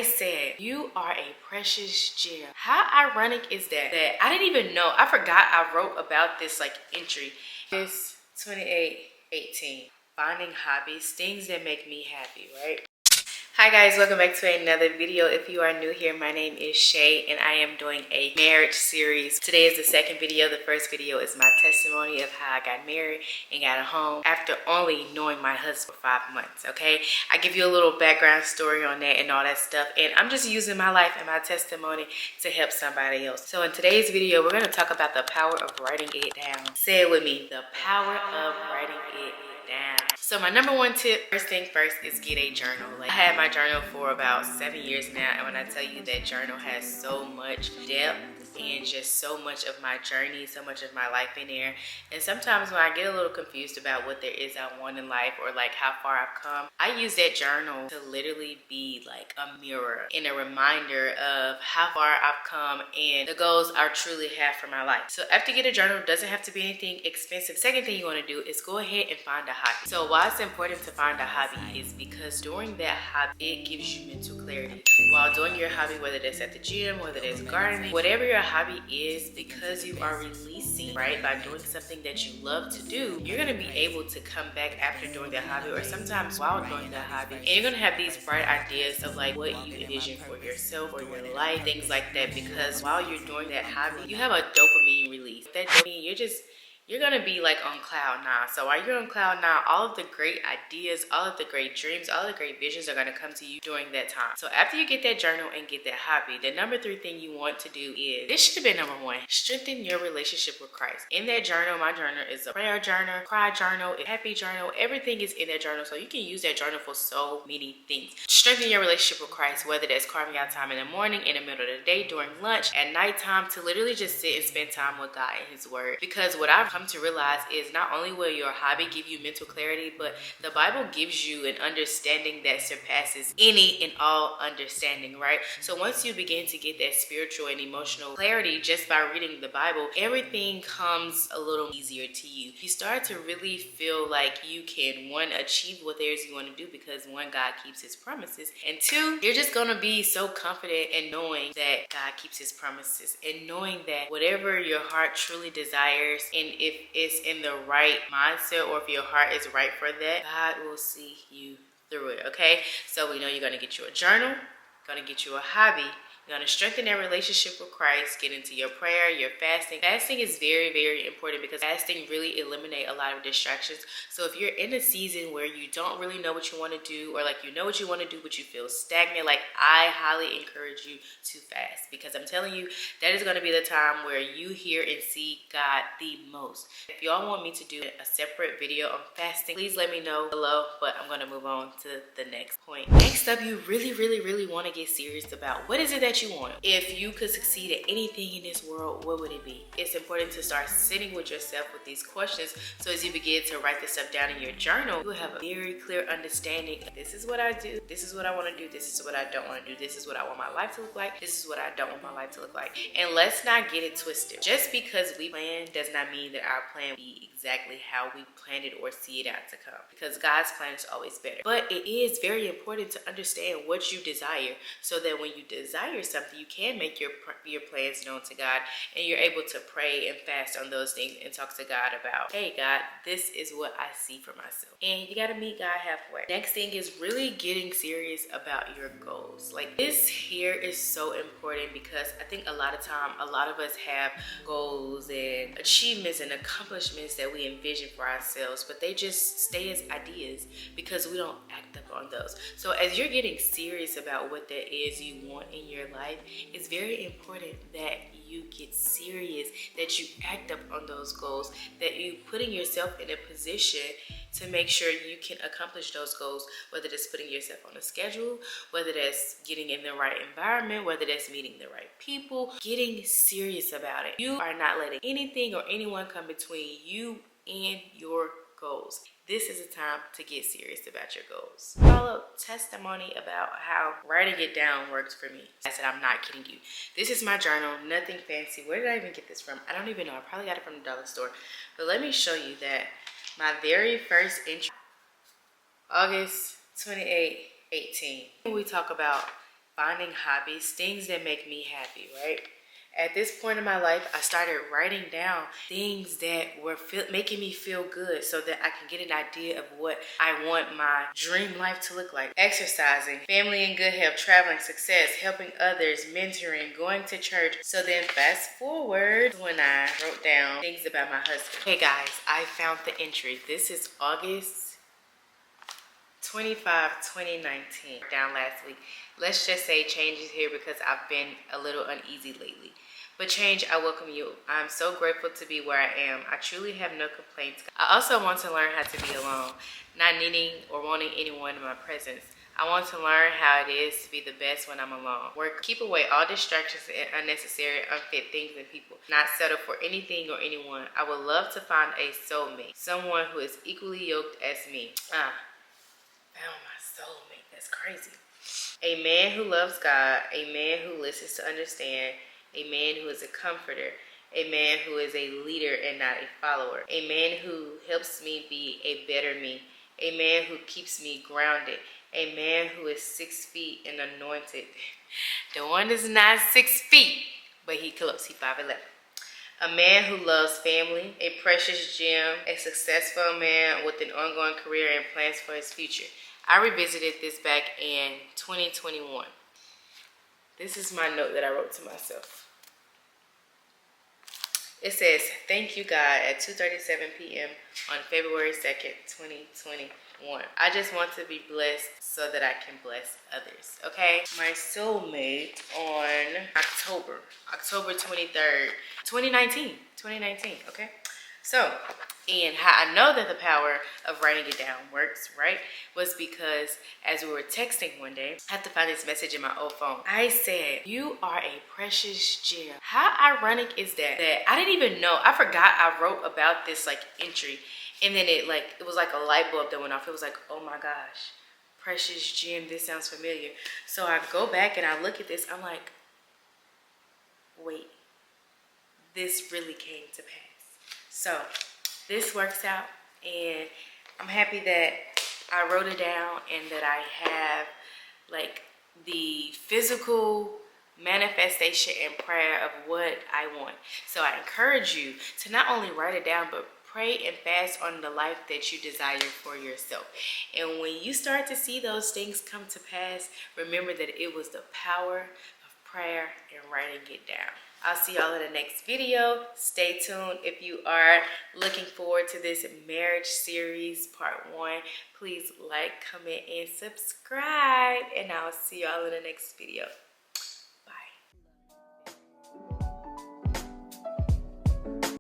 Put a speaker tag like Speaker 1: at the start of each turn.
Speaker 1: It said, "You are a precious gem." How ironic is that? That I didn't even know. I forgot I wrote about this like entry. This 28/18. Finding hobbies, things that make me happy, right? Hi guys, welcome back to another video. If you are new here, my name is Shay and I am doing a marriage series. Today is the second video. The first video is my testimony of how I got married and got a home after only knowing my husband for 5 months, okay? I give you a little background story on that and all that stuff, and I'm just using my life and my testimony to help somebody else. So in today's video, we're going to talk about the power of writing it down. Say it with me, the power of writing it down. So my number one tip, first thing first, is get a journal. Like, I had my journal for about 7 years now, and when I tell you that journal has so much depth and just so much of my journey, so much of my life in there. And sometimes when I get a little confused about what there is I want in life or like how far I've come, I use that journal to literally be like a mirror and a reminder of how far I've come and the goals I truly have for my life. So after you get a journal, it doesn't have to be anything expensive. Second thing you want to do is go ahead and find a hobby. So why it's important to find a hobby is because during that hobby, it gives you mental clarity. While doing your hobby, whether that's at the gym, whether that's gardening, whatever your hobby is, because you are releasing, right, by doing something that you love to do, you're going to be able to come back after doing that hobby or sometimes while doing that hobby, and you're going to have these bright ideas of like what you envision for yourself or your life, things like that, because while you're doing that hobby, you have a dopamine release. That dopamine, you're gonna be like on cloud nine. So while you're on cloud nine, all of the great ideas, all of the great dreams, all of the great visions are gonna come to you during that time. So after you get that journal and get that hobby, the number 3 thing you want to do is, this should have been number 1, strengthen your relationship with Christ. In that journal, my journal is a prayer journal, cry journal, a happy journal, everything is in that journal. So you can use that journal for so many things. Strengthen your relationship with Christ, whether that's carving out time in the morning, in the middle of the day, during lunch, at nighttime, to literally just sit and spend time with God and His Word. Because what I've come to realize is not only will your hobby give you mental clarity, but the Bible gives you an understanding that surpasses any and all understanding, right? So once you begin to get that spiritual and emotional clarity just by reading the Bible, everything comes a little easier to you. You start to really feel like you can, 1, achieve what there is you want to do, because 1, God keeps His promises, and 2, you're just going to be so confident in knowing that God keeps His promises and knowing that whatever your heart truly desires, and if it's in the right mindset or if your heart is right for that, God will see you through it, okay? So we know you're going to get you a journal, going to get you a hobby, you're going to strengthen that relationship with Christ, get into your prayer, your fasting. Fasting is very, very important because fasting really eliminates a lot of distractions. So if you're in a season where you don't really know what you want to do, or like you know what you want to do but you feel stagnant, like, I highly encourage you to fast, because I'm telling you, that is going to be the time where you hear and see God the most. If y'all want me to do a separate video on fasting, please let me know below, but I'm going to move on to the next point. Next up, you really, really, really want to get serious about what is it that you want. If you could succeed at anything in this world, what would it be? It's important to start sitting with yourself with these questions, so as you begin to write this stuff down in your journal, you have a very clear understanding. This is what I do, this is what I want to do, this is what I don't want to do, this is what I want my life to look like, this is what I don't want my life to look like. And let's not get it twisted. Just because we plan does not mean that our plan will be exactly how we planned it or see it out to come, because God's plan is always better. But it is very important to understand what you desire, so that when you desire something, you can make your plans known to God, and you're able to pray and fast on those things and talk to God about, hey God, this is what I see for myself. And you got to meet God halfway. Next thing is really getting serious about your goals. Like, this here is so important, because I think a lot of time, a lot of us have goals and achievements and accomplishments that we envision for ourselves, but they just stay as ideas because we don't act up on those. So as you're getting serious about what that is you want in your life, it's very important that you get serious, that you act up on those goals, that you putting yourself in a position to make sure you can accomplish those goals, whether that's putting yourself on a schedule, whether that's getting in the right environment, whether that's meeting the right people, getting serious about it. You are not letting anything or anyone come between you and your goals. This is a time to get serious about your goals. Follow testimony about how writing it down works for me. I said, I'm not kidding you. This is my journal, nothing fancy. Where did I even get this from? I don't even know. I probably got it from the dollar store. But let me show you that my very first entry, August 28, 18. We talk about finding hobbies, things that make me happy, right? At this point in my life, I started writing down things that were making me feel good so that I can get an idea of what I want my dream life to look like. Exercising, family and good health, traveling, success, helping others, mentoring, going to church. So then fast forward when I wrote down things about my husband. Hey guys, I found the entry. This is August 25, 2019, down last week. Let's just say change is here because I've been a little uneasy lately. But change, I welcome you. I'm so grateful to be where I am. I truly have no complaints. I also want to learn how to be alone, not needing or wanting anyone in my presence. I want to learn how it is to be the best when I'm alone. Work, keep away all distractions and unnecessary, unfit things and people. Not settle for anything or anyone. I would love to find a soulmate, someone who is equally yoked as me. Found my soulmate. That's crazy. A man who loves God, a man who listens to understand, a man who is a comforter, a man who is a leader and not a follower, a man who helps me be a better me, a man who keeps me grounded, a man who is 6 feet and anointed. The one is not 6 feet, but he close. He 5'11". A man who loves family, a precious gem, a successful man with an ongoing career and plans for his future. I revisited this back in 2021. This is my note that I wrote to myself. It says, thank you, God, at 2:37 p.m. on February 2nd, 2021. I just want to be blessed so that I can bless others, okay? My soulmate on October 23rd, 2019, okay? So, and how I know that the power of writing it down works, right, was because as we were texting one day, I have to find this message in my old phone. I said, you are a precious gem. How ironic is that I didn't even know. I forgot I wrote about this like entry, and then it was like a light bulb that went off. It was like, oh my gosh, precious gem, this sounds familiar. So I go back and I look at this. I'm like, wait, this really came to pass. So this works out, and I'm happy that I wrote it down and that I have like the physical manifestation and prayer of what I want. So I encourage you to not only write it down, but pray and fast on the life that you desire for yourself. And when you start to see those things come to pass, remember that it was the power of prayer and writing it down. I'll see y'all in the next video. Stay tuned. If you are looking forward to this marriage series part 1, please like, comment, and subscribe. And I'll see y'all in the next video.